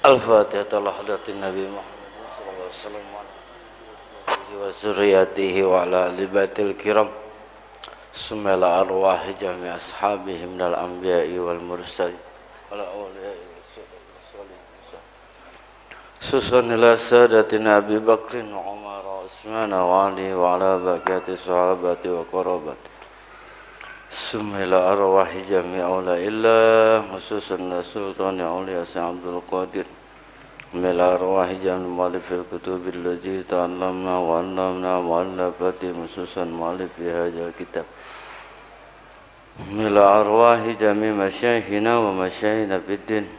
Al-Fatihah ala hadratin Nabi Muhammad sallallahu alaihi wasallam wa zurriyatihi wa ala ali baitil kiram summa ila arwahi jami' ashabihi minal anbiya'i wal mursalin wal awliya'i susun ila sadatina Abi Bakrin wa Umar wa Utsman wa Ali wa ala baqiyati sahabati wa qarabati summa ila arwahi jami' awliyaillah khususan sultan awliya Abdul Qadir mila arwahi jami' mu'allifil kutubil lati ta'allamna wa 'allamna mu'allafati khususan mu'allif hadha kitab mila arwahi jami' masyayikhina wa masyayikhina fid din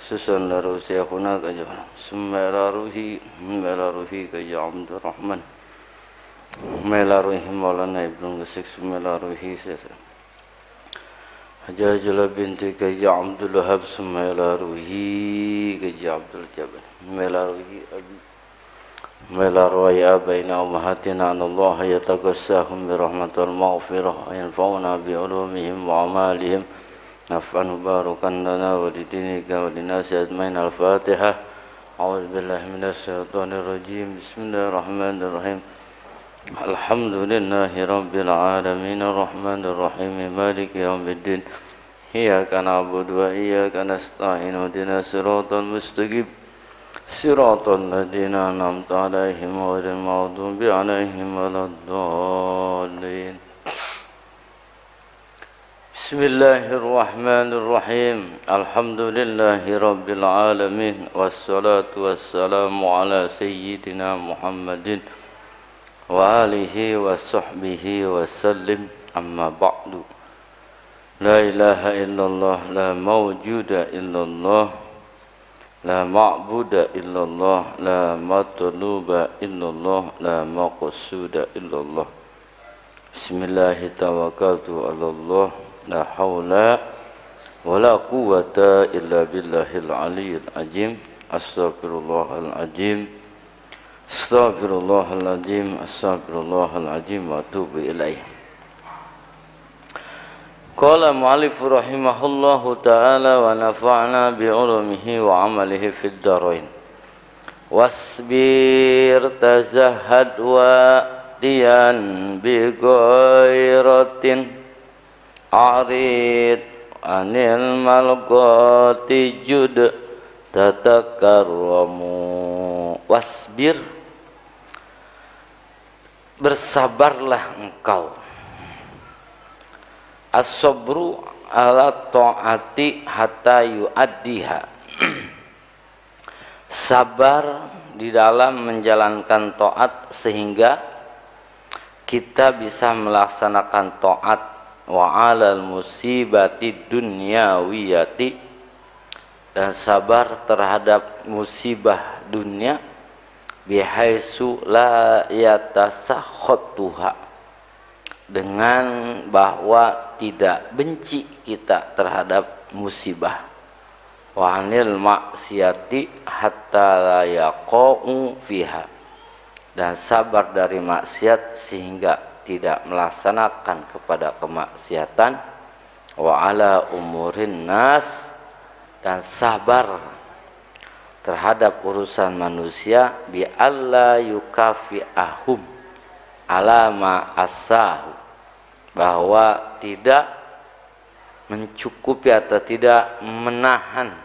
khususan laru syekhuna kajah summa ila ruhi kajah Abdul Rahman Melaruhi Maulana Ibnu Ngesik Melaruhi Hajajul binti Kajah Abdul Wahab Melaruhi Kajah Abdul Jabbar Melaruhi Abi Melaruhi abaina ummahatina anallah yatagassahum birahmatul maghfirah yanfa'una bi'ulumihim wa amalihim naf'an barakan lana wa lidinika wa linasi ajmain al-fatihah a'udzu billahi minas syaitonir rajim bismillahirrahmanirrahim Alhamdulillahi Rabbil Alamin Ar-Rahmanir Rahim Maliki Yawmiddin Iyyaka na'budu wa iyyaka nasta'in Ihdinas siratal mustaqim Siratal ladzina an'amta 'alaihim ghairil maghdubi 'alaihim waladdallin Bismillahirrahmanirrahim Alhamdulillahi Rabbil Alamin Wassalatu wassalamu ala sayyidina Muhammadin wa alihi wa sahbihi wa sallim amma ba'du la ilaha illallah la mawjuda illallah la ma'buda illallah la matluba illallah la maqsuda illallah bismillahi tawakkaltu ala Allah la hawla wa la quwwata illa billahil aliyyil azim astaghfirullahal azim Astaghfirullahaladzim, astaghfirullahaladzim wa atubu ilaih. Qala mu'allifu rahimahullahu ta'ala wa nafa'na bi'ulumihi wa amalihi fid darain. Wasbir tazahhad wa diyan bi ghairatin arid anil malqati jud tatakarramu wasbir bersabarlah engkau as-sabru ala ta'ati hatta yu'addiha sabar di dalam menjalankan taat sehingga kita bisa melaksanakan taat wa 'alal musibati dunyawiyati dan sabar terhadap musibah dunia bihaisu la yatasakhattuha dengan bahwa tidak benci kita terhadap musibah wa anil maksiati hatta la yaqa'u fiha dan sabar dari maksiat sehingga tidak melaksanakan kepada kemaksiatan wa ala umurin nas dan sabar terhadap urusan manusia bi alla yukafi'ahum ala ma asahu bahwa tidak mencukupi atau tidak menahan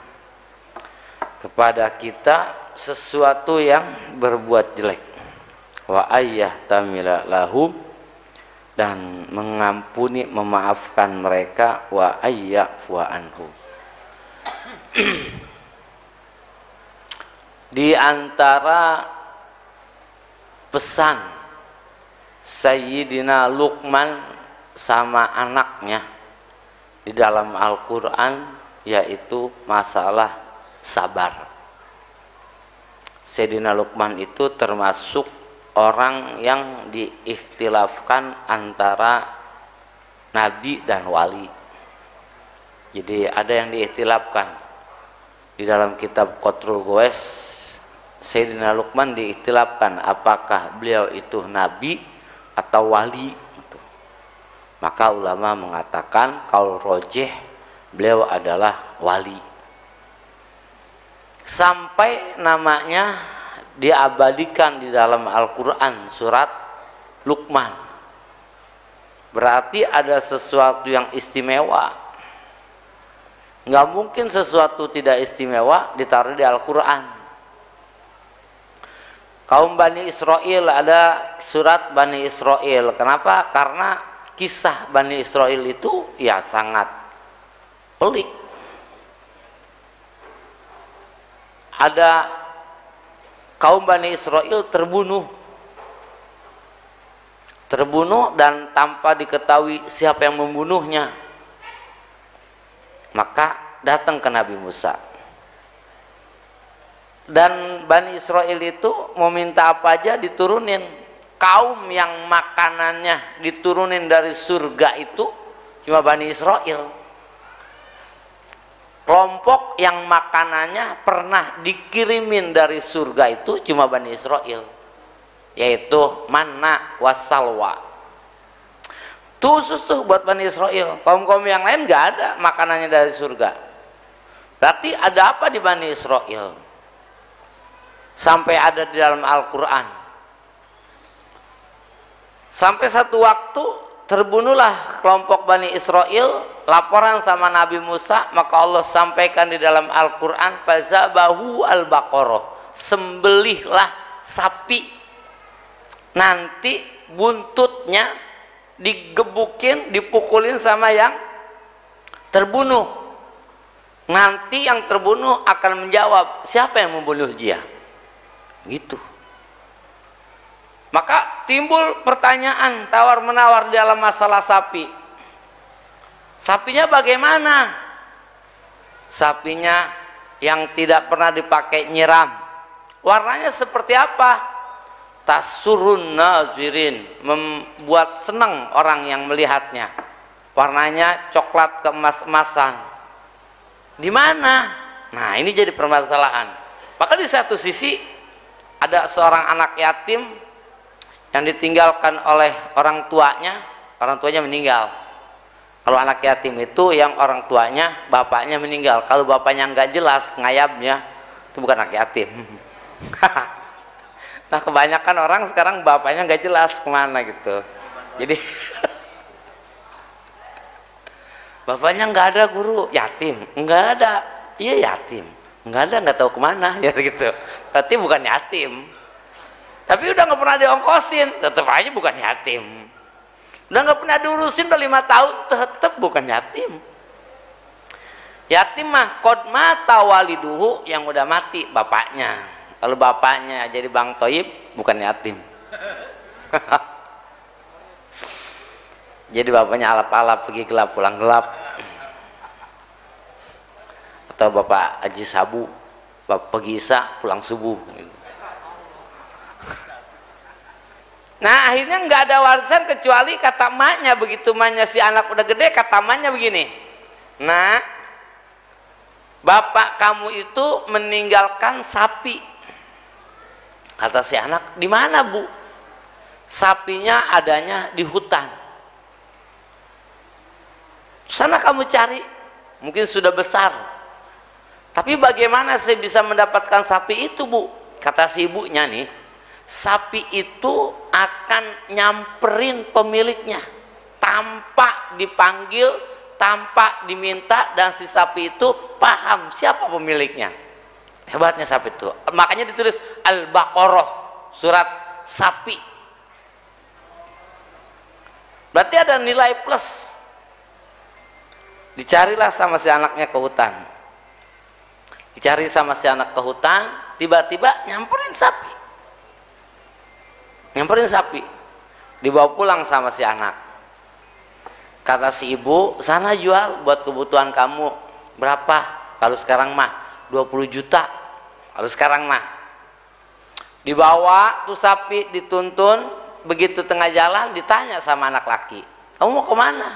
kepada kita sesuatu yang berbuat jelek wa ayyah tamila lahum dan mengampuni memaafkan mereka wa ayyafu anhum. Di antara pesan Sayyidina Luqman sama anaknya di dalam Al-Quran yaitu masalah sabar. Sayyidina Luqman itu termasuk orang yang diikhtilafkan antara nabi dan wali. Jadi ada yang diikhtilafkan di dalam kitab Qatrul Ghuais. Sayyidina Luqman diikhtilafkan apakah beliau itu nabi atau wali. Maka ulama mengatakan kaul rojih beliau adalah wali. sampai namanya diabadikan di dalam Al-Quran surat Luqman. Berarti ada sesuatu yang istimewa. Nggak mungkin sesuatu tidak istimewa ditaruh di Al-Quran. Kaum Bani Israel, ada surat Bani Israel. Kenapa? Karena kisah Bani Israel itu ya sangat pelik. Ada kaum Bani Israel terbunuh dan tanpa diketahui siapa yang membunuhnya. Maka datang ke Nabi Musa, dan Bani Israel itu mau minta apa aja diturunin. Kaum yang makanannya diturunin dari surga itu cuma Bani Israel. Kelompok yang makanannya pernah dikirimin dari surga itu cuma Bani Israel, yaitu manna wassalwa. Khusus tuh buat Bani Israel. Kaum-kaum yang lain nggak ada makanannya dari surga. Berarti ada apa di Bani Israel sampai ada di dalam Al-Quran? Sampai satu waktu terbunuhlah kelompok Bani Israel, laporan sama Nabi Musa, maka Allah sampaikan di dalam Al-Quran, fazabahu al-baqarah, sembelihlah sapi, nanti buntutnya digebukin, dipukulin sama yang terbunuh. Nanti yang terbunuh akan menjawab, siapa yang membunuh dia? Gitu. Maka timbul pertanyaan tawar-menawar dalam masalah sapi. Sapinya bagaimana? Sapinya yang tidak pernah dipakai nyiram. Warnanya seperti apa? Tasurun nazirin, membuat senang orang yang melihatnya. Warnanya coklat keemas-emasan. Di mana? Nah, ini jadi permasalahan. Maka di satu sisi ada seorang anak yatim yang ditinggalkan oleh orang tuanya meninggal. Kalau anak yatim itu yang orang tuanya, bapaknya meninggal. Kalau bapaknya nggak jelas ngayabnya, itu bukan anak yatim. Nah, kebanyakan orang sekarang bapaknya nggak jelas kemana gitu. Jadi bapaknya nggak ada, guru, yatim, nggak ada, iya yatim, nggak ada, nggak tahu kemana, ya gitu. Berarti bukan yatim. Tapi udah nggak pernah diongkosin, tetap aja bukan yatim. Udah nggak pernah diurusin udah 5 tahun, tetap bukan yatim. Yatim mah qad mata waliduhu, yang udah mati bapaknya. Kalau bapaknya jadi Bang Toyib, bukan yatim. Jadi bapaknya alap-alap, pergi gelap pulang gelap. Atau bapak Haji Sabu, bapak pergi Isya pulang subuh. Nah, akhirnya nggak ada warisan kecuali kata emaknya. Begitu emaknya si anak udah gede, kata emaknya begini, nah, bapak kamu itu meninggalkan sapi. Kata si anak, di mana bu? Sapinya adanya di hutan. Sana kamu cari, mungkin sudah besar. Tapi bagaimana saya bisa mendapatkan sapi itu bu? Kata si ibunya nih, sapi itu akan nyamperin pemiliknya tanpa dipanggil, tanpa diminta, dan si sapi itu paham siapa pemiliknya. Hebatnya sapi itu. Makanya ditulis Al-Baqarah, surat sapi. Berarti ada nilai plus. Dicarilah sama si anaknya ke hutan. Dicari sama si anak ke hutan, tiba-tiba nyamperin sapi. Nyamperin sapi. Dibawa pulang sama si anak. Kata si ibu, sana jual buat kebutuhan kamu. Berapa? Kalau sekarang mah 20 juta. Kalau sekarang mah. Dibawa tuh sapi, dituntun. Begitu tengah jalan ditanya sama anak laki, kamu mau kemana?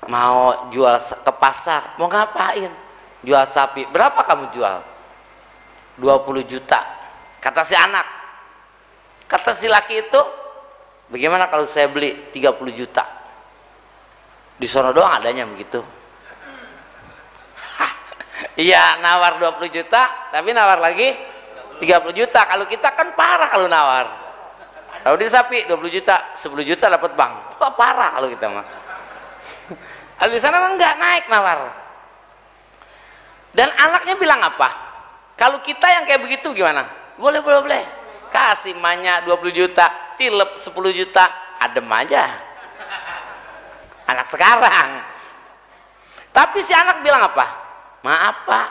Mau jual ke pasar. Mau ngapain? Jual sapi. Berapa kamu jual? 20 juta. Kata si anak. Kata si laki itu, bagaimana kalau saya beli 30 juta? Di sono doang adanya begitu. Iya, nawar 20 juta, tapi nawar lagi 30 juta. Kalau kita kan parah kalau nawar. Kalau di sapi 20 juta, 10 juta dapat bank. Wah, parah kalau kita mah. Kalau di sana enggak naik nawar. Dan anaknya bilang apa? Kalau kita yang kayak begitu gimana? Boleh. Kasih emaknya 20 juta, tilep 10 juta, adem aja. Anak sekarang. Tapi si anak bilang apa? Maaf Pak,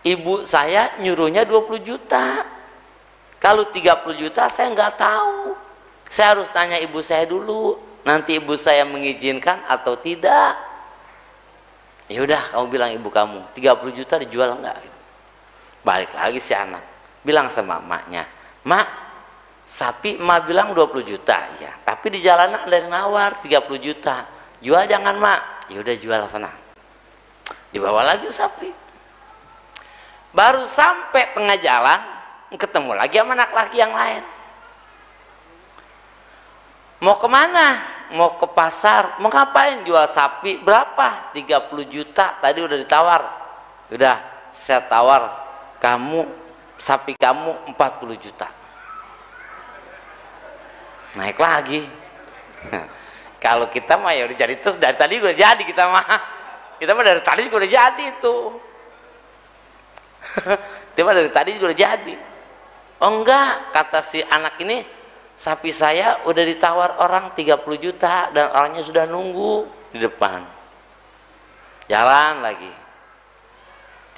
ibu saya nyuruhnya 20 juta. Kalau 30 juta saya nggak tahu. Saya harus tanya ibu saya dulu. Nanti ibu saya mengizinkan atau tidak. Ya udah, kamu bilang ibu kamu 30 juta dijual enggak? Balik lagi si anak, bilang sama emaknya, mak, sapi emak bilang 20 juta ya, tapi di jalanan ada yang nawar 30 juta, jual jangan mak. Ya udah, jual sana. Dibawa lagi sapi. Baru sampai tengah jalan ketemu lagi sama anak laki yang lain. Mau kemana? Mau ke pasar. Mau ngapain? Jual sapi. Berapa? 30 juta. Tadi udah ditawar. Udah saya tawar kamu, sapi kamu 40 juta. Naik lagi. Kalau kita mah ya udah jadi terus, dari tadi udah jadi kita mah. Kita mah dari tadi juga udah jadi itu. Kita mah dari tadi juga udah jadi. Oh enggak, kata si anak ini, sapi saya udah ditawar orang 30 juta dan orangnya sudah nunggu di depan. Jalan lagi.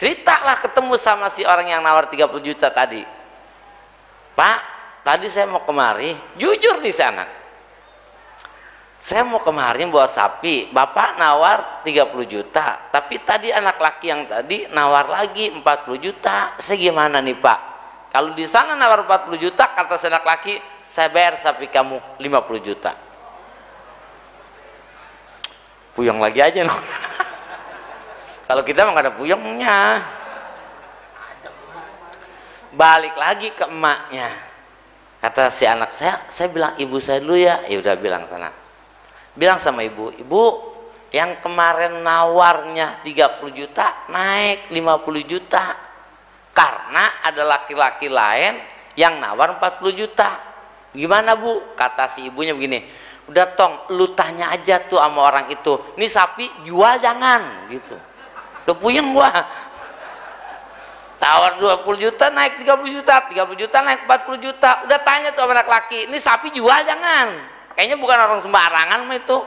Ceritalah ketemu sama si orang yang nawar 30 juta tadi. Pak, tadi saya mau kemari, jujur di sana. Saya mau kemarin bawa sapi, Bapak nawar 30 juta, tapi tadi anak laki yang tadi nawar lagi 40 juta. Saya gimana nih Pak? Kalau di sana nawar 40 juta, kata si anak laki, saya bayar sapi kamu 50 juta. Puyeng lagi aja no. Kalau kita mah gak ada puyengnya. Balik lagi ke emaknya. Kata si anak saya bilang ibu saya dulu ya. Ya udah, bilang sana. Bilang sama ibu, ibu yang kemarin nawarnya 30 juta naik 50 juta. Karena ada laki-laki lain yang nawar 40 juta. Gimana bu? Kata si ibunya begini, udah tong lu tanya aja tuh sama orang itu, ini sapi jual jangan gitu. Udah puyeng gua. Tawar 20 juta naik 30 juta, 30 juta naik 40 juta. Udah tanya tuh sama anak laki, ini sapi jual jangan. Kayaknya bukan orang sembarangan mah itu.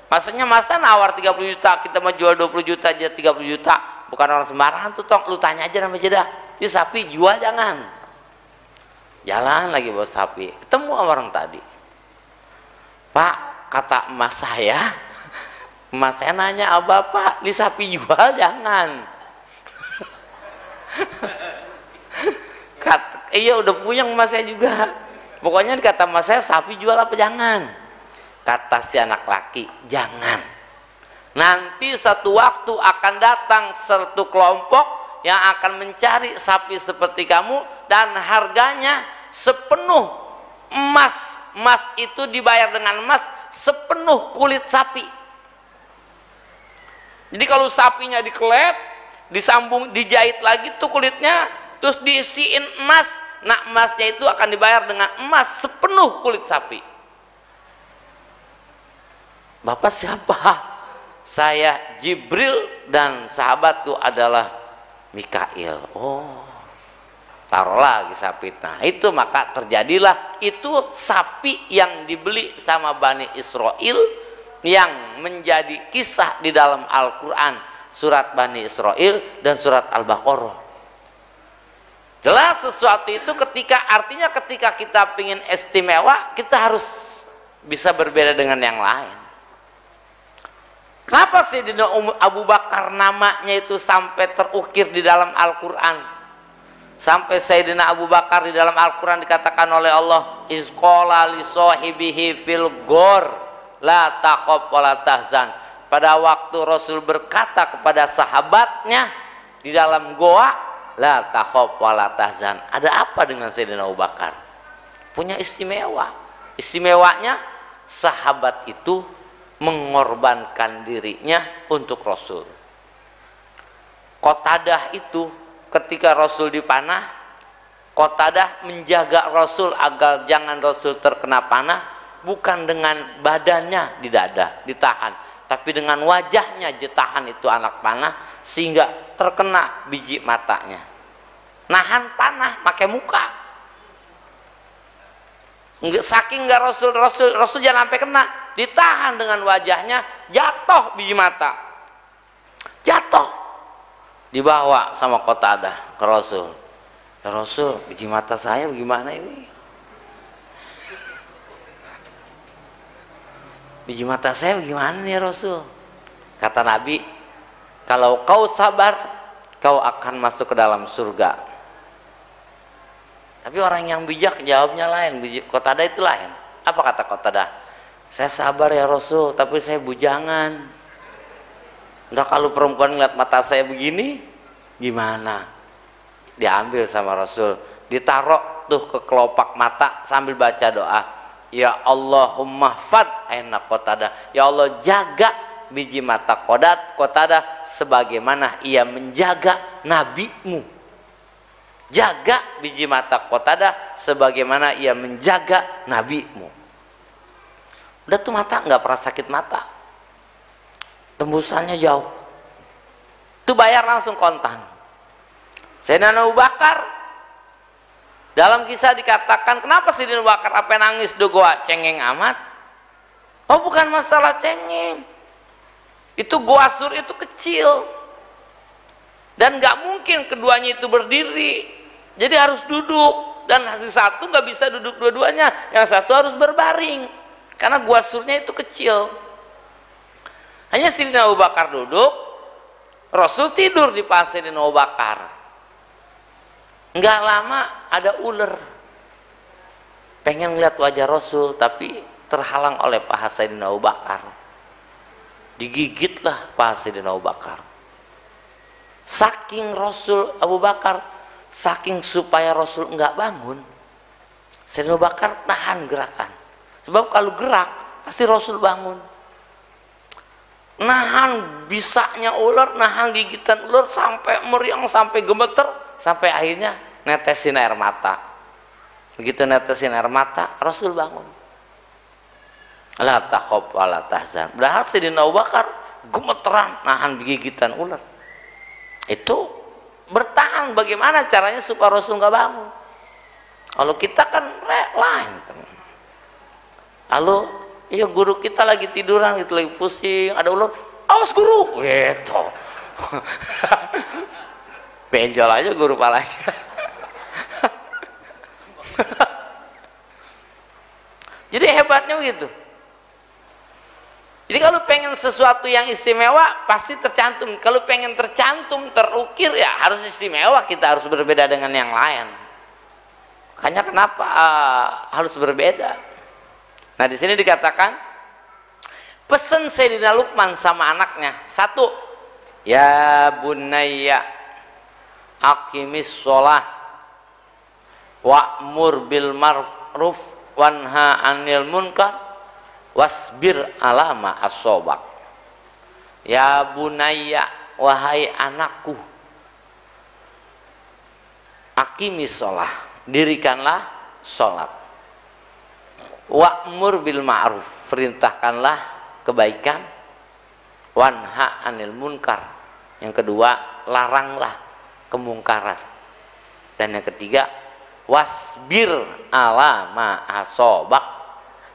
Maksudnya masa nawar 30 juta kita mau jual 20 juta aja 30 juta, bukan orang sembarangan tuh tong. Lu tanya aja nama jeda, ini sapi jual jangan. Jalan lagi bawa sapi, ketemu sama orang tadi. Pak, kata emas saya nanya apa Pak, ini sapi jual jangan. Iya udah puyeng emas saya juga. Pokoknya kata emas saya, sapi jual apa jangan? Kata si anak laki, jangan. Nanti satu waktu akan datang satu kelompok yang akan mencari sapi seperti kamu dan harganya sepenuh emas. Emas itu dibayar dengan emas sepenuh kulit sapi. Jadi kalau sapinya dikelet, disambung, dijahit lagi tuh kulitnya, terus diisiin emas. Nah emasnya itu akan dibayar dengan emas sepenuh kulit sapi. Bapak siapa? Saya Jibril dan sahabatku adalah Mikail. Oh, taruh lagi sapi. Nah itu maka terjadilah itu sapi yang dibeli sama Bani Israel yang menjadi kisah di dalam Al-Quran, surat Bani Israel dan surat Al-Baqarah. Jelas sesuatu itu artinya ketika kita ingin istimewa, kita harus bisa berbeda dengan yang lain. Kenapa Sayyidina Abu Bakar namanya itu sampai terukir di dalam Al-Quran? Sampai Sayyidina Abu Bakar di dalam Al-Quran dikatakan oleh Allah, izqala li sahibihi fil ghor la takhaf wa la tahzan. Pada waktu Rasul berkata kepada sahabatnya di dalam goa, la takhaf wa la tahzan. Ada apa dengan Sayyidina Abu Bakar? Punya istimewa. Istimewanya sahabat itu mengorbankan dirinya untuk Rasul. Qatadah itu ketika Rasul dipanah, Qatadah menjaga Rasul agar jangan Rasul terkena panah, bukan dengan badannya di dada ditahan, tapi dengan wajahnya ditahan itu anak panah sehingga terkena biji matanya. Nahan panah pakai muka. Saking nggak Rasul jangan sampai kena, ditahan dengan wajahnya, jatuh biji mata, jatuh, dibawa sama Qatadah ke Rasul. Ya Rasul, biji mata saya bagaimana ini? Biji mata saya bagaimana nih Rasul? Kata Nabi, kalau kau sabar, kau akan masuk ke dalam surga. Tapi orang yang bijak jawabnya lain, Qatadah itu lain. Apa kata Qatadah? Saya sabar ya Rasul, tapi saya bujangan. Udah kalau perempuan ngeliat mata saya begini, gimana? Diambil sama Rasul, ditaruh tuh ke kelopak mata sambil baca doa. Ya Allahumma fad aina Qatadah. Ya Allah, jaga biji mata Qatadah sebagaimana ia menjaga nabimu. Jaga biji mata Qatadah sebagaimana ia menjaga nabimu. Udah tuh mata nggak pernah sakit mata, tembusannya jauh. Itu bayar langsung kontan. Sayyidina Abu Bakar dalam kisah dikatakan, kenapa Sayyidina Abu Bakar apa nangis doa cengeng amat? Oh, bukan masalah cengeng. Itu Gua Sur itu kecil. Dan nggak mungkin keduanya itu berdiri. Jadi harus duduk, dan satu nggak bisa duduk dua-duanya, yang satu harus berbaring karena Gua Surnya itu kecil. Hanya Sayyidina Abu Bakar duduk, Rasul tidur di pas Sayyidina Abu Bakar. Nggak lama ada ular pengen ngeliat wajah Rasul, tapi terhalang oleh paha Sayyidina Abu Bakar. Digigitlah paha Sayyidina Abu Bakar. Saking Rasul Abu Bakar, saking supaya Rasul enggak bangun, Sayyidina Abu Bakar tahan gerakan. Sebab kalau gerak pasti Rasul bangun. Nahan bisaknya ular, nahan gigitan ular sampai meriang, sampai gemeter, sampai akhirnya netesin air mata. Begitu netesin air mata, Rasul bangun. La takhaf wa la tahzan. Padahal Sayyidina Abu Bakar gemeteran nahan gigitan ular. Itu bertahan. Bagaimana caranya supaya Rasul nggak bangun? Kalau kita kan lain. Lalu ya guru kita lagi tiduran gitu, lagi pusing, ada ular, awas guru, gitu. Benjol aja guru palanya. Jadi hebatnya begitu. Jadi kalau pengen sesuatu yang istimewa pasti tercantum. Kalau pengen tercantum, terukir, ya harus istimewa. Kita harus berbeda dengan yang lain. Makanya kenapa harus berbeda? Nah, di sini dikatakan pesan Sayyidina Luqman sama anaknya. Satu, ya bunayya aqimis sholah wa'mur bil ma'ruf wanha 'anil munkar wasbir alama as-sobak. Ya bunayya, wahai anakku, aqimis sholah, dirikanlah sholat. Wa'mur bil ma'ruf, perintahkanlah kebaikan. Wanha 'anil munkar, yang kedua laranglah kemungkaran. Dan yang ketiga, wasbir alama as-sobak,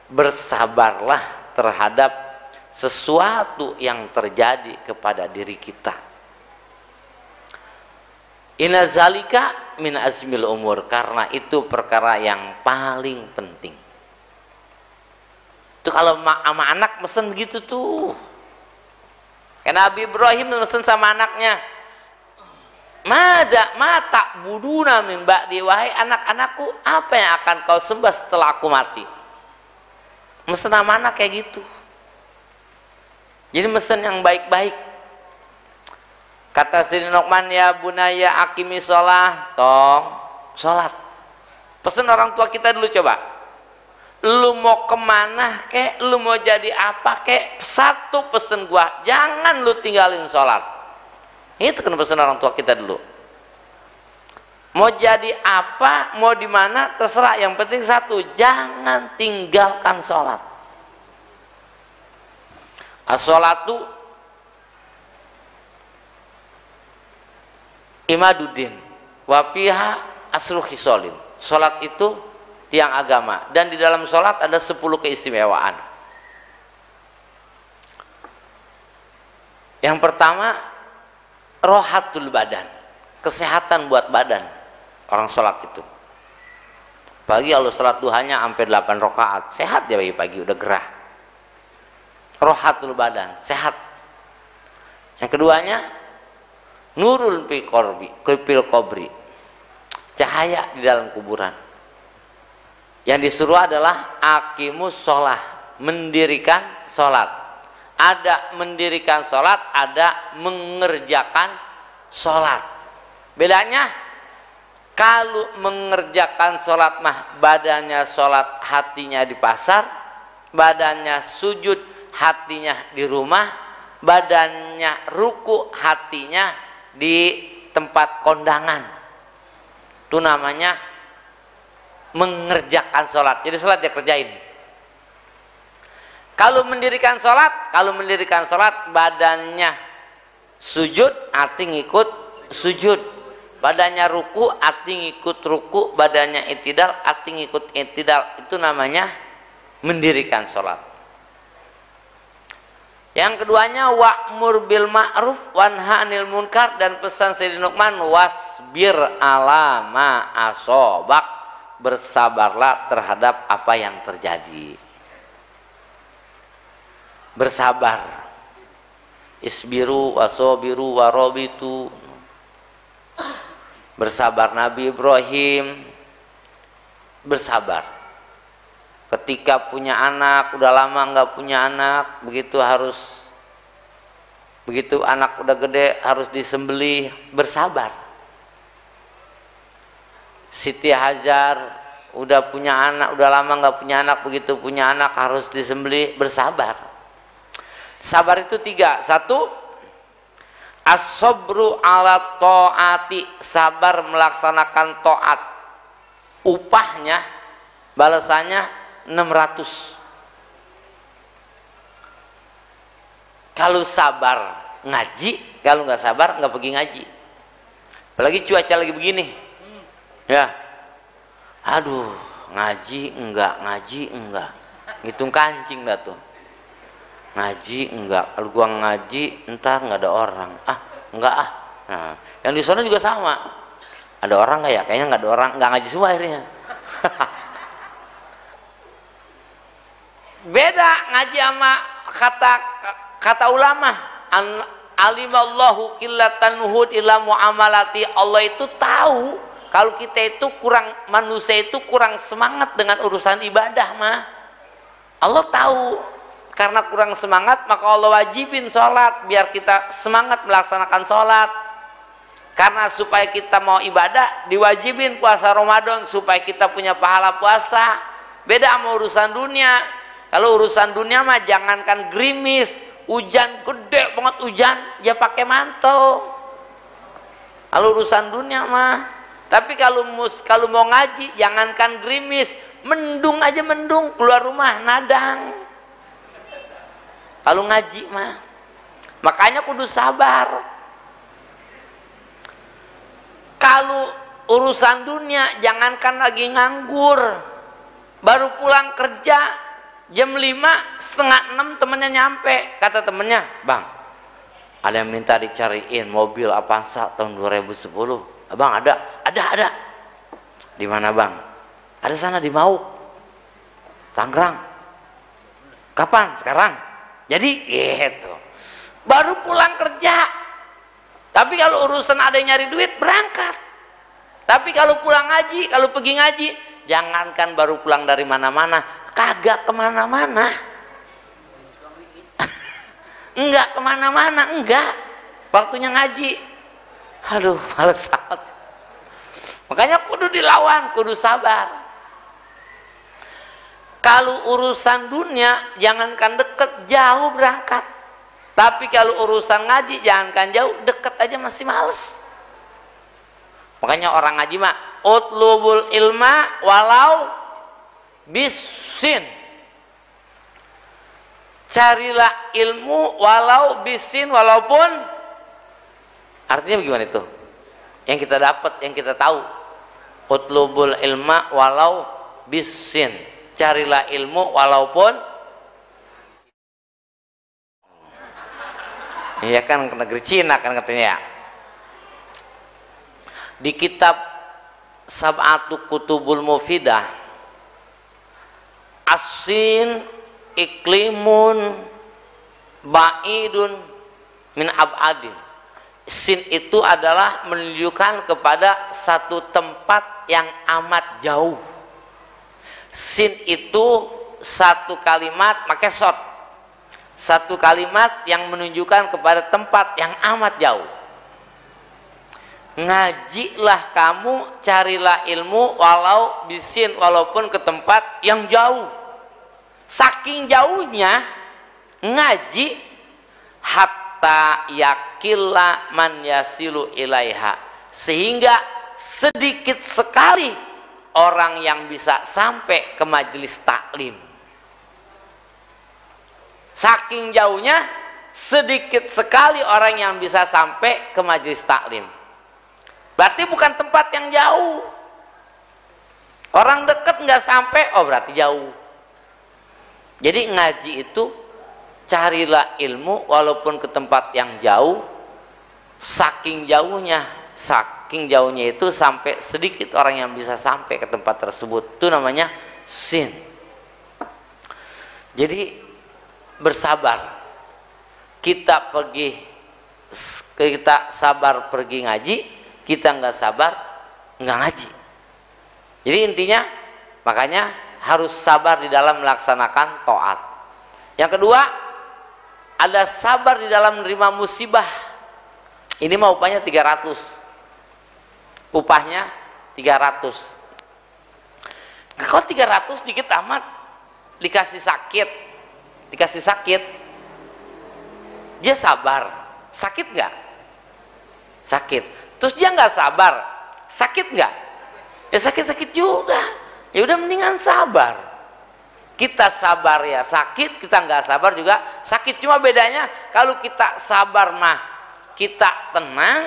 bersabarlah terhadap sesuatu yang terjadi kepada diri kita. Inna zalika min azmil umur, karena itu perkara yang paling penting. Itu kalau sama anak mesen begitu tuh. Karena Nabi Ibrahim mesen sama anaknya, mata buduna min ba'di, wahai anak-anakku, apa yang akan kau sembah setelah aku mati? Mesen sama anak kayak gitu. Jadi mesen yang baik-baik. Kata Sayyidina Luqman, ya bunaya aqimi sholah, tong sholat. Pesen orang tua kita dulu coba. Lu mau kemana kek, lu mau jadi apa kek, satu pesen gua, jangan lu tinggalin sholat. Itu kan pesan orang tua kita dulu. Mau jadi apa, mau di mana, terserah. Yang penting satu, jangan tinggalkan sholat. As-sholatu imaduddin wa fiha asru khisalin. Sholat itu tiang agama, dan di dalam sholat ada 10 keistimewaan. Yang pertama, rohatul badan, kesehatan buat badan orang sholat itu. Pagi kalau sholat duhanya sampai 8 rakaat, sehat dia pagi-pagi, udah gerah. Rohatul badan, sehat. Yang keduanya, nurul fil qabri, cahaya di dalam kuburan. Yang disuruh adalah aqimus sholah, mendirikan sholat. Ada mendirikan sholat, ada mengerjakan sholat. Bedanya, kalau mengerjakan sholat mah badannya sholat, hatinya di pasar, badannya sujud, hatinya di rumah, badannya ruku, hatinya di tempat kondangan. Itu namanya mengerjakan sholat. Jadi sholat dia kerjain. Kalau mendirikan sholat badannya sujud, hati ngikut sujud. Badannya ruku, hati ngikut ruku. Badannya i'tidal, hati ngikut i'tidal. Itu namanya mendirikan sholat. Yang keduanya, wa'mur bil ma'ruf wanha 'anil munkar, dan pesan Sayyidina Luqman, wasbir ala ma asobak, bersabarlah terhadap apa yang terjadi. Bersabar. Isbiru wasobiru warobitu. Bersabar Nabi Ibrahim, bersabar. Ketika punya anak, udah lama nggak punya anak, begitu anak udah gede harus disembelih, bersabar. Siti Hajar udah punya anak, udah lama nggak punya anak, begitu punya anak harus disembelih, bersabar. Sabar itu 3. 1, as-sabru ala ta'ati, sabar melaksanakan taat. Upahnya, balasannya 600. Kalau sabar ngaji, kalau nggak sabar nggak pergi ngaji. Apalagi cuaca lagi begini, ya, aduh, ngaji enggak, ngitung kancing dah tuh. Ngaji enggak, kalau gua ngaji entar nggak ada orang, enggak. Nah, yang di sana juga sama, ada orang nggak ya, kayaknya nggak ada orang, nggak ngaji semua akhirnya. Beda ngaji sama kata ulama, alimallahu qillatan nuhud ila muamalati. Allah itu tahu kalau kita itu kurang, manusia itu kurang semangat dengan urusan ibadah mah. Allah tahu. Karena kurang semangat, maka Allah wajibin sholat biar kita semangat melaksanakan sholat. Karena supaya kita mau ibadah, diwajibin puasa Ramadan supaya kita punya pahala puasa. Beda sama urusan dunia. Kalau urusan dunia mah jangankan gerimis, hujan gede banget hujan, ya pakai mantel. Kalau urusan dunia mah. Tapi kalau mau ngaji, jangankan gerimis, mendung aja mendung, keluar rumah nadang. Kalau ngaji mah, makanya kudu sabar. Kalau urusan dunia, jangankan lagi nganggur, baru pulang kerja jam 5, setengah 6 temennya nyampe, kata temennya, bang, ada yang minta dicariin mobil Avanza tahun 2010. Abang ada. Di mana bang? Ada sana di Mauk, Tangerang. Kapan? Sekarang. Jadi gitu, baru pulang kerja. Tapi kalau urusan ada yang nyari duit, berangkat. Tapi kalau pulang ngaji, kalau pergi ngaji, jangankan baru pulang dari mana-mana, kagak kemana-mana. Enggak kemana-mana, enggak. Waktunya ngaji, aduh males banget. Makanya kudu dilawan, kudu sabar. Kalau urusan dunia, jangankan deket, jauh berangkat. Tapi kalau urusan ngaji jangankan jauh, deket aja masih males. Makanya orang ngaji mah utlubul ilma walau bisin. Carilah ilmu walau bisin, walaupun, artinya bagaimana itu? Yang kita dapat, yang kita tahu. Utlubul ilma walau bisin. Carilah ilmu walaupun, iya kan, ke negeri Cina kan katanya. Di kitab Sab'atu Kutubul Mufidah, As-Sin iklimun ba'idun min ab'adin. Sin itu adalah menunjukkan kepada satu tempat yang amat jauh. Sin itu satu kalimat pakai shot, satu kalimat yang menunjukkan kepada tempat yang amat jauh. Ngajilah kamu, carilah ilmu walau bisin, walaupun ke tempat yang jauh. Saking jauhnya ngaji, hatta yakilla man yasilu ilaiha, sehingga sedikit sekali orang yang bisa sampai ke majelis taklim. Saking jauhnya, sedikit sekali orang yang bisa sampai ke majelis taklim. Berarti bukan tempat yang jauh. Orang dekat nggak sampai, oh berarti jauh. Jadi ngaji itu carilah ilmu walaupun ke tempat yang jauh. Saking jauhnya itu sampai sedikit orang yang bisa sampai ke tempat tersebut. Itu namanya sin. Jadi bersabar. Kita sabar pergi ngaji, kita nggak sabar nggak ngaji. Jadi intinya makanya harus sabar di dalam melaksanakan taat. Yang kedua, ada sabar di dalam menerima musibah. Ini mah upahnya 300. Upahnya 300. Kalau 300 dikit amat. Dikasih sakit, dia sabar. Sakit nggak? Sakit. Terus dia nggak sabar, sakit nggak? Ya sakit-sakit juga. Ya udah mendingan sabar. Kita sabar ya sakit, kita nggak sabar juga sakit. Cuma bedanya kalau kita sabar mah kita tenang,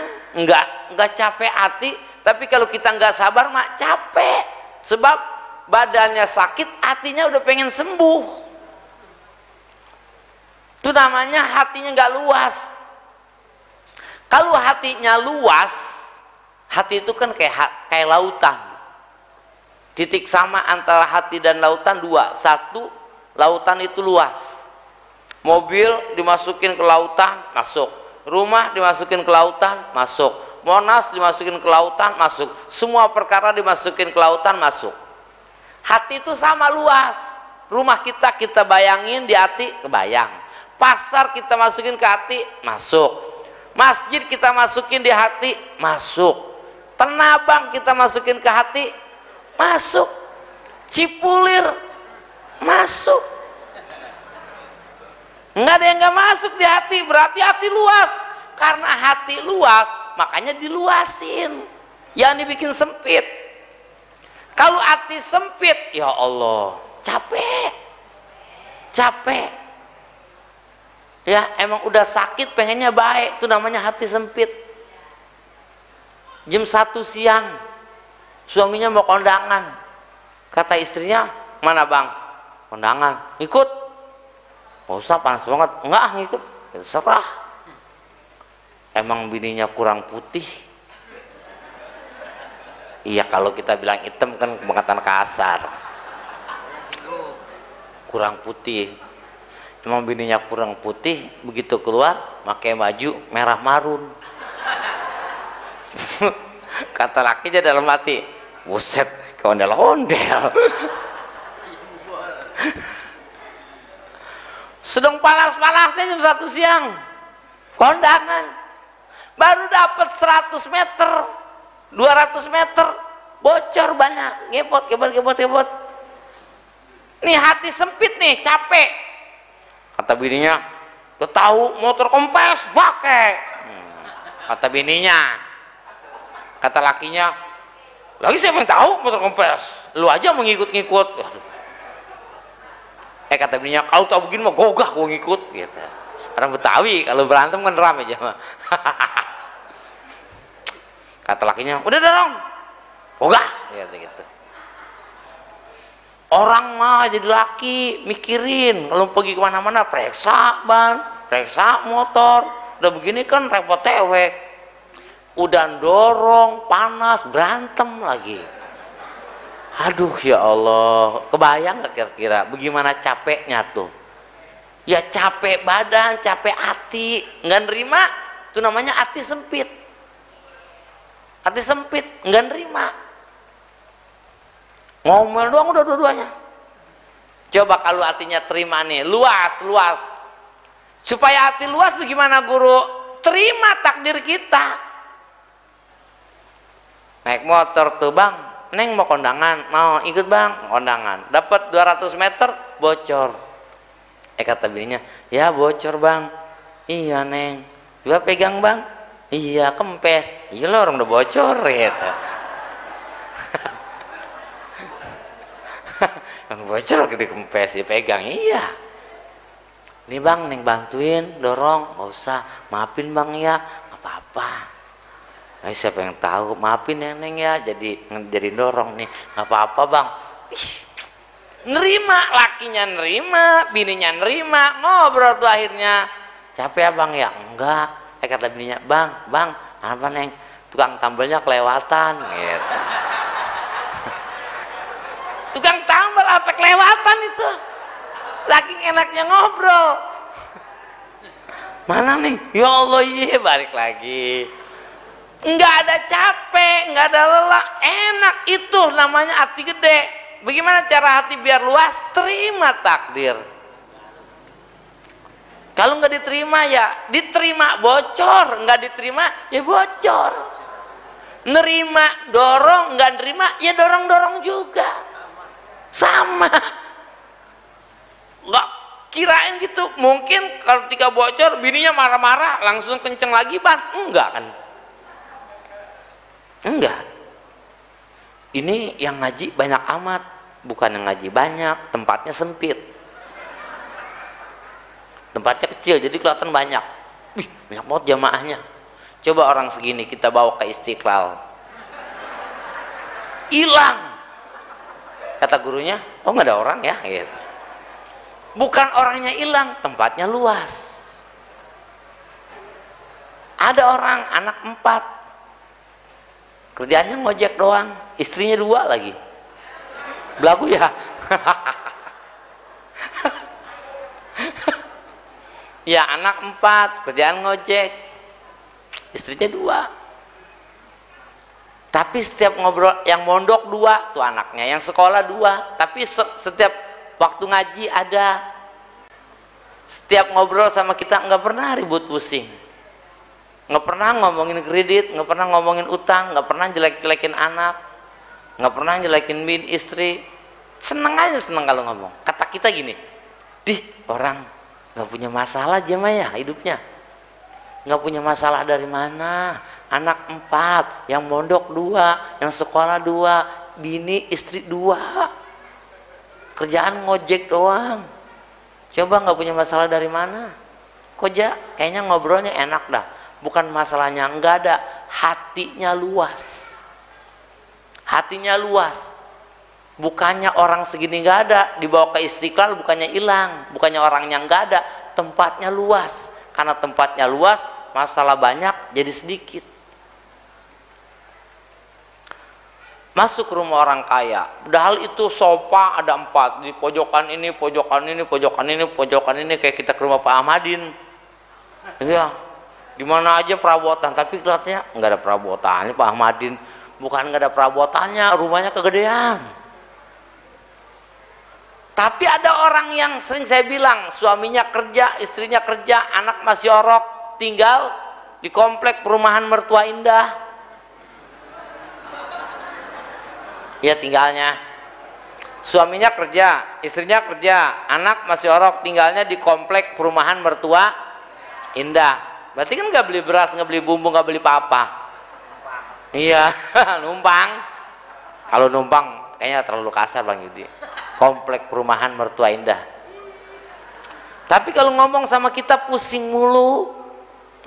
nggak capek hati. Tapi kalau kita nggak sabar mah capek. Sebab badannya sakit, hatinya udah pengen sembuh. Itu namanya hatinya nggak luas. Kalau hatinya luas, hati itu kan kayak lautan. Titik sama antara hati dan lautan dua. Satu, lautan itu luas. Mobil dimasukin ke lautan, masuk. Rumah dimasukin ke lautan, masuk. Monas dimasukin ke lautan, masuk. Semua perkara dimasukin ke lautan, masuk. Hati itu sama luas. Rumah kita bayangin di hati, kebayang. Pasar kita masukin ke hati, masuk. Masjid kita masukin di hati, masuk. Tanah Abang kita masukin ke hati, masuk. Cipulir masuk. Nggak ada yang nggak masuk di hati, berarti hati luas. Karena hati luas, makanya diluasin, jangan dibikin sempit. Kalau hati sempit, ya Allah, capek. Ya emang udah sakit, pengennya baik, itu namanya hati sempit. Jam 1 siang, suaminya mau kondangan, kata istrinya, mana bang? Kondangan, ikut. Gak usah, panas banget. Enggak, ngikut. Terserah. Emang bininya kurang putih. Iya, kalau kita bilang hitam kan kebangetan kasar. Kurang putih. Emang bininya kurang putih, begitu keluar pakai baju merah marun. Kata lakinya dalam hati, buset, keondel-ondel. Sedang panas-panasnya jam 1 siang, kondangan, baru dapat 100 meter, 200 meter, bocor banyak, ngepot. Nih hati sempit nih, capek. Kata bininya, Udah tahu motor kempes pakai. Kata bininya, kata lakinya, lagi siapa yang tahu motor kempes? Lu aja mengikut-ngikut. Kata bininya, kalau tahu begini mah gogah gua ngikut gitu. Orang Betawi kalau berantem kan rame aja mah. Kata lakinya, udah dong, gogah gitu. Orang mah jadi laki mikirin kalau pergi kemana-mana periksa ban, periksa motor. Udah begini kan repot tewek. Udah dorong panas berantem lagi. Aduh ya Allah, kebayang gak kira-kira bagaimana capeknya tuh? Ya capek badan, capek hati, nggak nerima. Itu namanya hati sempit. Hati sempit, nggak nerima. Ngomel doang udah dua-duanya. Coba kalau hatinya terima nih, luas. Supaya hati luas bagaimana guru? Terima takdir kita. Naik motor tuh bang, Neng mau kondangan, mau ikut bang kondangan. Dapat 200 meter bocor. Kata bininya, ya bocor bang. Iya Neng. Coba pegang bang. Iya kempes. Iya lo orang udah bocor gitu. Yang bocor gede kempes dipegang. Iya. Nih bang, Neng bantuin dorong. Gak usah, maafin bang ya. Gak apa-apa. Nah, siapa yang tahu, maafin ya Neng ya. Jadi dorong nih. Gak apa-apa bang. Ih, nerima, lakinya nerima, bininya nerima. Ngobrol tuh akhirnya. Capek ya bang ya? Enggak. Kata bininya, bang, apa Neng? Tukang tambelnya kelewatan gitu. Tukang tambal apa kelewatan itu? Saking enaknya ngobrol. Mana Neng? Ya Allah, iya balik lagi. Enggak ada capek, enggak ada lelah, enak. Itu namanya hati gede. Bagaimana cara hati biar luas? Terima takdir. Kalau nggak diterima ya diterima bocor, nggak diterima ya bocor. Nerima dorong, nggak nerima ya dorong juga. Sama. Nggak kirain gitu. Mungkin kalau ketika bocor bininya marah-marah langsung kenceng lagi ban. Enggak kan? Enggak. Ini yang ngaji banyak amat, bukan yang ngaji banyak, tempatnya sempit. Tempatnya kecil jadi kelihatan banyak. Wih, banyak banget jamaahnya. Coba orang segini kita bawa ke Istiqlal. Hilang. Kata gurunya, oh nggak ada orang ya gitu. Bukan orangnya hilang, tempatnya luas. Ada orang anak 4. Kerjaannya ngojek doang, istrinya 2 lagi. Belagu ya. Ya anak 4, kerjaan ngojek, istrinya 2. Tapi setiap ngobrol, yang mondok 2 tuh anaknya, yang sekolah 2. Tapi setiap waktu ngaji ada. Setiap ngobrol sama kita nggak pernah ribut pusing. Nggak pernah ngomongin kredit, nggak pernah ngomongin utang, nggak pernah jelek-jelekin anak, nggak pernah jelekin istri. Seneng aja kalau ngomong. Kata kita gini, orang nggak punya masalah aja mah ya hidupnya. Nggak punya masalah dari mana? Anak 4, yang mondok 2, yang sekolah 2, bini istri 2. Kerjaan ngojek doang. Coba nggak punya masalah dari mana? Kayaknya ngobrolnya enak dah. Bukan masalahnya enggak ada, hatinya luas. Hatinya luas. Bukannya orang segini enggak ada, dibawa ke Istiqlal bukannya hilang, bukannya orangnya enggak ada, tempatnya luas. Karena tempatnya luas, masalah banyak jadi sedikit. Masuk ke rumah orang kaya, padahal itu sofa ada 4, di pojokan ini, pojokan ini, pojokan ini, pojokan ini, kayak kita ke rumah Pak Ahmadin. Iya. Di mana aja perabotan, tapi kelihatannya nggak ada perabotannya Pak Ahmadin. Bukan nggak ada perabotannya, rumahnya kegedean. Tapi ada orang yang sering saya bilang, suaminya kerja, istrinya kerja, anak masih orok, tinggal di komplek perumahan Mertua Indah. Ya tinggalnya. Suaminya kerja, istrinya kerja, anak masih orok, tinggalnya di komplek perumahan Mertua indah. Berarti kan nggak beli beras, nggak beli bumbu, nggak beli apa-apa. Iya, numpang. Kalau numpang kayaknya terlalu kasar Bang Yudi. Komplek perumahan Mertua Indah. Tapi kalau ngomong sama kita pusing mulu,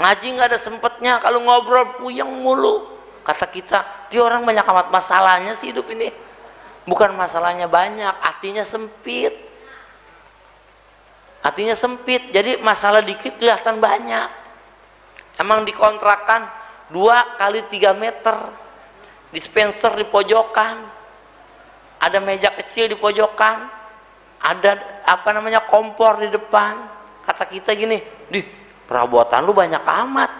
ngaji nggak ada sempetnya, kalau ngobrol puyeng mulu. Kata kita, dia orang banyak amat masalahnya sih hidup ini. Bukan masalahnya banyak, hatinya sempit. Hatinya sempit, jadi masalah dikit kelihatan banyak. Emang dikontrakan 2 kali 3 meter, dispenser di pojokan, ada meja kecil di pojokan, ada kompor di depan. Kata kita gini, perabotan lu banyak amat.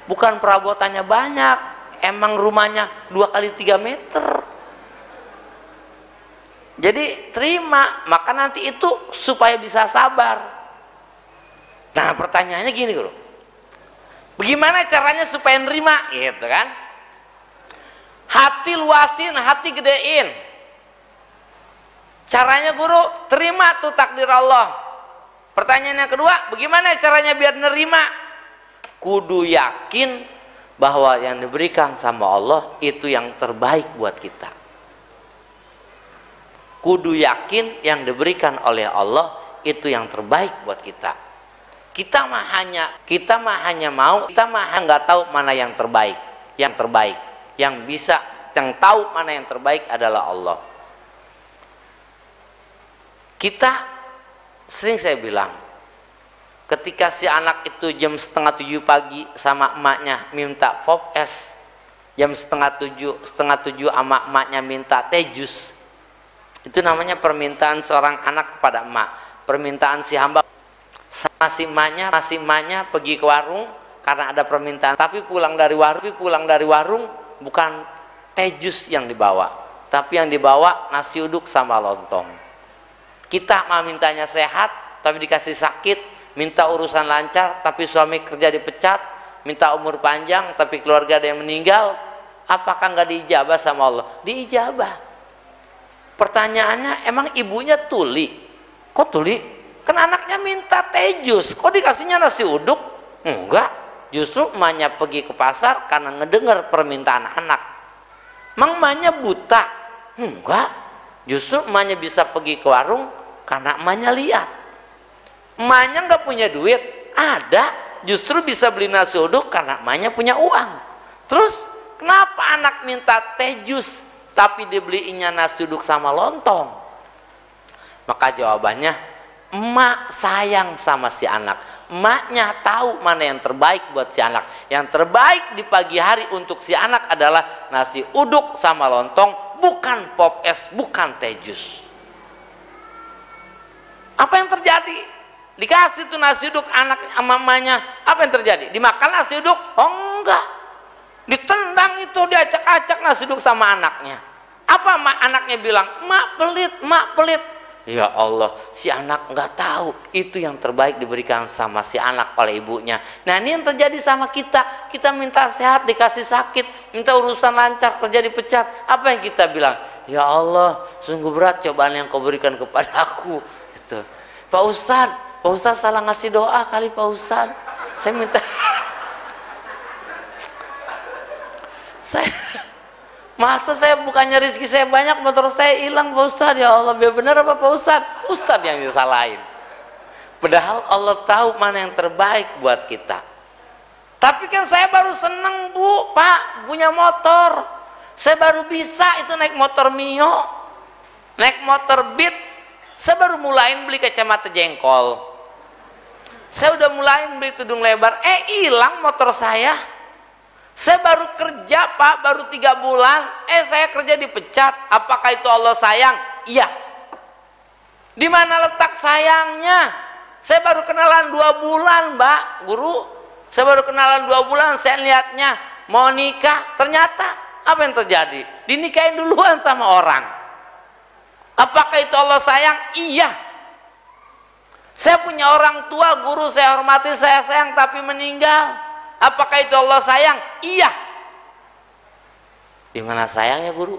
Bukan perabotannya banyak, emang rumahnya 2 kali 3 meter. Jadi terima, maka nanti itu supaya bisa sabar. Nah pertanyaannya gini Guru, bagaimana caranya supaya nerima gitu kan? Hati luasin, hati gedein. Caranya Guru, terima tuh takdir Allah. Pertanyaan yang kedua, bagaimana caranya biar nerima? Kudu yakin bahwa yang diberikan sama Allah itu yang terbaik buat kita. Kudu yakin yang diberikan oleh Allah itu yang terbaik buat kita. Kita mah nggak tahu mana yang terbaik. Yang tahu mana yang terbaik adalah Allah. Kita sering saya bilang, ketika si anak itu jam 6:30 pagi sama emaknya minta pop es, jam 6:30 sama emaknya minta teh jus, itu namanya permintaan seorang anak kepada emak. Permintaan si hamba sama si emaknya pergi ke warung karena ada permintaan, tapi pulang dari warung bukan teh jus yang dibawa, tapi yang dibawa nasi uduk sama lontong. Kita mah mintanya sehat tapi dikasih sakit, minta urusan lancar tapi suami kerja dipecat, minta umur panjang tapi keluarga ada yang meninggal. Apakah nggak diijabah sama Allah? Diijabah. Pertanyaannya, emang ibunya tuli? Kok tuli? Kan anaknya minta teh jus, kok dikasihnya nasi uduk? Enggak, justru emaknya pergi ke pasar karena ngedengar permintaan anak. Emang emaknya buta? Enggak, justru emaknya bisa pergi ke warung karena emaknya lihat. Emaknya nggak punya duit? Ada, justru bisa beli nasi uduk karena emaknya punya uang. Terus kenapa anak minta teh jus tapi dibeliinnya nasi uduk sama lontong? Maka jawabannya, emak sayang sama si anak. Emaknya tahu mana yang terbaik buat si anak. Yang terbaik di pagi hari untuk si anak adalah nasi uduk sama lontong, bukan pop es, bukan teh jus. Apa yang terjadi? Dikasih tuh nasi uduk anak sama emaknya, apa yang terjadi? Dimakan nasi uduk? Oh enggak, ditendang itu, diacak-acak nasi uduk sama anaknya. Apa anaknya bilang? Mak pelit. Ya Allah, si anak nggak tahu itu yang terbaik diberikan sama si anak oleh ibunya. Nah ini yang terjadi sama kita. Kita minta sehat dikasih sakit, minta urusan lancar kerja dipecat. Apa yang kita bilang? Ya Allah, sungguh berat cobaan yang kau berikan kepada aku. Itu. Pak Ustadz salah ngasih doa kali Pak Ustadz. Saya minta masa saya bukannya rezeki saya banyak, motor saya hilang Pak Ustadz. Ya Allah, biar benar apa Pak Ustadz? Ustadz yang disalahin. Padahal Allah tahu mana yang terbaik buat kita. Tapi kan saya baru seneng Bu, Pak, punya motor. Saya baru bisa itu naik motor Mio, naik motor Beat. Saya baru mulain beli kacamata jengkol. Saya udah mulain beli tudung lebar. Hilang motor saya. Saya baru kerja Pak, baru 3 bulan. Saya kerja dipecat. Apakah itu Allah sayang? Iya. Di mana letak sayangnya? Saya baru kenalan 2 bulan Mbak, Guru. Saya baru kenalan 2 bulan, saya lihatnya mau nikah. Ternyata apa yang terjadi? Dinikahin duluan sama orang. Apakah itu Allah sayang? Iya. Saya punya orang tua, Guru, saya hormati, saya sayang, tapi meninggal. Apakah itu Allah sayang? Iya. Di mana sayangnya Guru?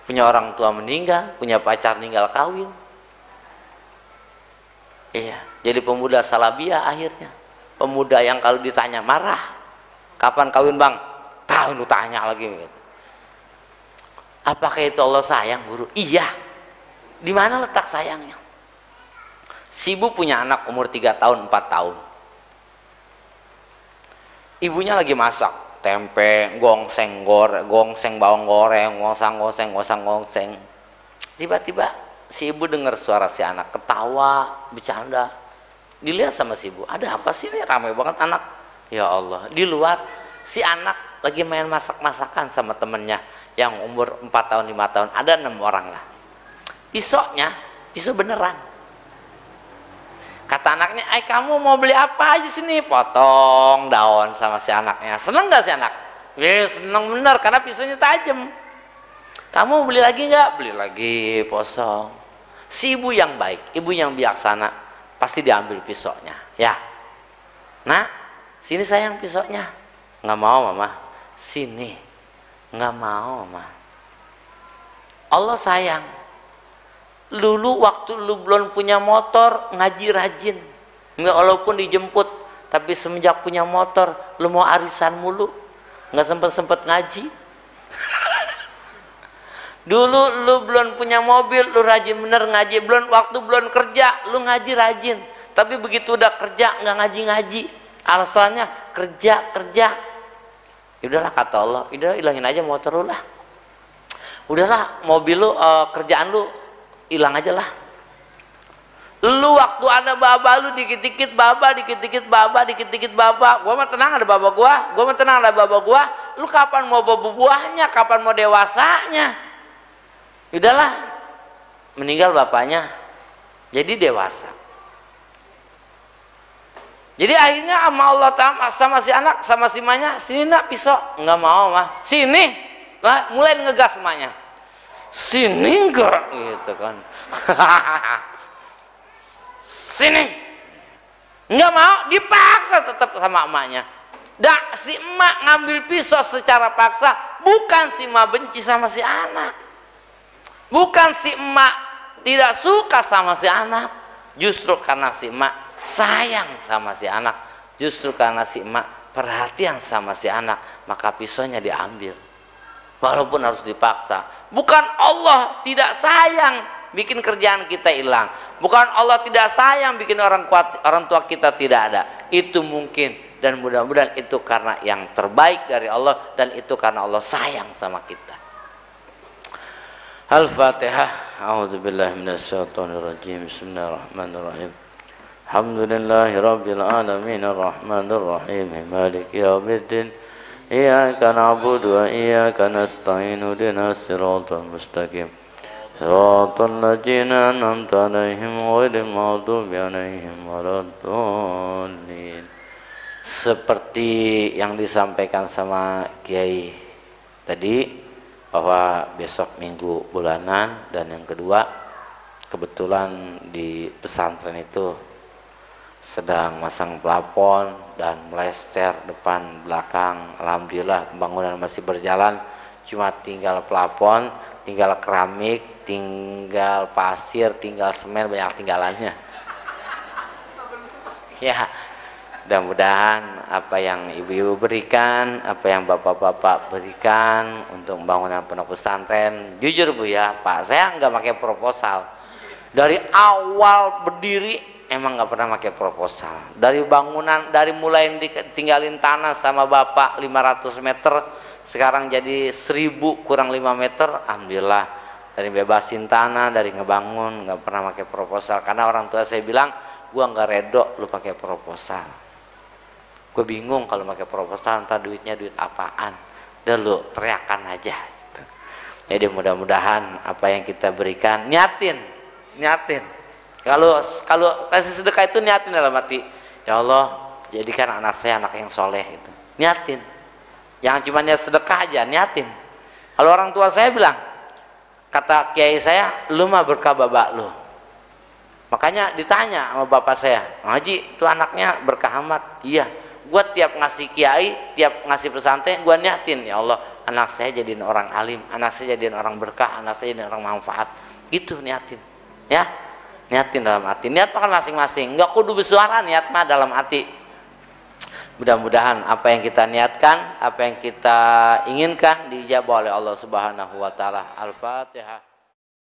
Punya orang tua meninggal, punya pacar meninggal kawin. Iya, jadi pemuda salabiyah akhirnya. Pemuda yang kalau ditanya marah. Kapan kawin bang? Tahu lu tanya lagi. Apakah itu Allah sayang guru? Iya. Di mana letak sayangnya? Si ibu punya anak umur 3 tahun, 4 tahun. Ibunya lagi masak tempe, gongseng bawang goreng, gongseng. Tiba-tiba si ibu dengar suara si anak ketawa, bercanda. Dilihat sama si ibu, ada apa sih ini, ramai banget anak. Ya Allah, di luar si anak lagi main masak-masakan sama temennya yang umur 4 tahun, 5 tahun, ada 6 orang lah. Pisau beneran. Kata anaknya, kamu mau beli apa aja sini? Potong daun sama si anaknya. Seneng gak si anak? Seneng bener, karena pisaunya tajam. Kamu beli lagi nggak? Beli lagi, posong. Si ibu yang baik, ibu yang bijaksana, pasti diambil pisaunya. Ya, nah, sini sayang pisaunya. Nggak mau mama. Sini, nggak mau mama. Allah sayang. Dulu waktu lu belum punya motor, ngaji rajin. Nggak, walaupun dijemput, tapi semenjak punya motor, lu mau arisan mulu, nggak sempet ngaji. Dulu lu belum punya mobil, lu rajin bener ngaji. Waktu belum kerja, lu ngaji rajin. Tapi begitu udah kerja, nggak ngaji. Alasannya kerja. Ya udahlah kata Allah, udah hilangin aja motor lu lah. Udahlah mobil lu, kerjaan lu hilang aja lah. Lu waktu ada baba lu dikit-dikit baba. Gua mah tenang ada baba gua. Lu kapan mau buahnya, kapan mau dewasanya? Udahlah, meninggal bapaknya, jadi dewasa. Jadi akhirnya sama Allah Ta'ala, sama si anak, sama si emaknya, sini nak pisau. Nggak mau mah, sini lah, mulai ngegas emaknya. Sini enggak, gitu kan. Sini nggak mau, dipaksa tetap sama emaknya. Si emak ngambil pisau secara paksa, bukan si emak benci sama si anak, bukan si emak tidak suka sama si anak, justru karena si emak sayang sama si anak, justru karena si emak perhatian sama si anak, maka pisaunya diambil walaupun harus dipaksa. Bukan Allah tidak sayang bikin kerjaan kita hilang, bukan Allah tidak sayang bikin orang tua kita tidak ada. Itu mungkin dan mudah-mudahan itu karena yang terbaik dari Allah, dan itu karena Allah sayang sama kita. Al-Fatihah. A'udzubillahi minasyaitonirrajim. Bismillahirrahmanirrahim. Alhamdulillahi rabbil alamin arrahmanir rahim maliki yaumiddin. Iyyaka na'budu wa iyyaka nasta'in ihdinas siratal mustaqim. Siratal ladzina an'amta 'alaihim ghairil maghdubi 'alaihim waladdallin. Seperti yang disampaikan sama Kiai tadi, bahwa besok minggu bulanan, dan yang kedua kebetulan di pesantren itu sedang masang plafon dan melester depan belakang. Alhamdulillah pembangunan masih berjalan, cuma tinggal plafon, tinggal keramik, tinggal pasir, tinggal semen, banyak tinggalannya. Ya, mudah-mudahan apa yang ibu-ibu berikan, apa yang bapak-bapak berikan untuk pembangunan pondok pesantren, jujur Bu ya Pak, saya nggak pakai proposal. Dari awal berdiri emang nggak pernah pakai proposal. Dari bangunan, dari mulai tinggalin tanah sama bapak 500 meter, sekarang jadi 1000 kurang 5 meter, alhamdulillah. Dari bebasin tanah, dari ngebangun, nggak pernah pakai proposal. Karena orang tua saya bilang, gua nggak redo lu pakai proposal. Gue bingung kalau pakai proposal, ntar duitnya duit apaan. Udah lu teriakan aja gitu. Jadi mudah-mudahan apa yang kita berikan, niatin. Kalau kasih sedekah itu niatin dalam hati, ya Allah jadikan anak saya anak yang soleh gitu. Niatin. Jangan cuma niat sedekah aja, niatin. Kalau orang tua saya bilang, kata kiai saya, lu mah berkah babak lu. Makanya ditanya sama bapak saya, Haji itu anaknya berkah amat. Iya, gua tiap ngasih kiai, tiap ngasih pesantren, gua niatin, ya Allah anak saya jadiin orang alim, anak saya jadiin orang berkah, anak saya jadiin orang manfaat. Gitu niatin, ya. Niatin dalam hati. Niat makan masing-masing. Enggak kudu bersuara, niat mah dalam hati. Mudah-mudahan apa yang kita niatkan, apa yang kita inginkan diijabah oleh Allah Subhanahu wa taala. Al-Fatihah.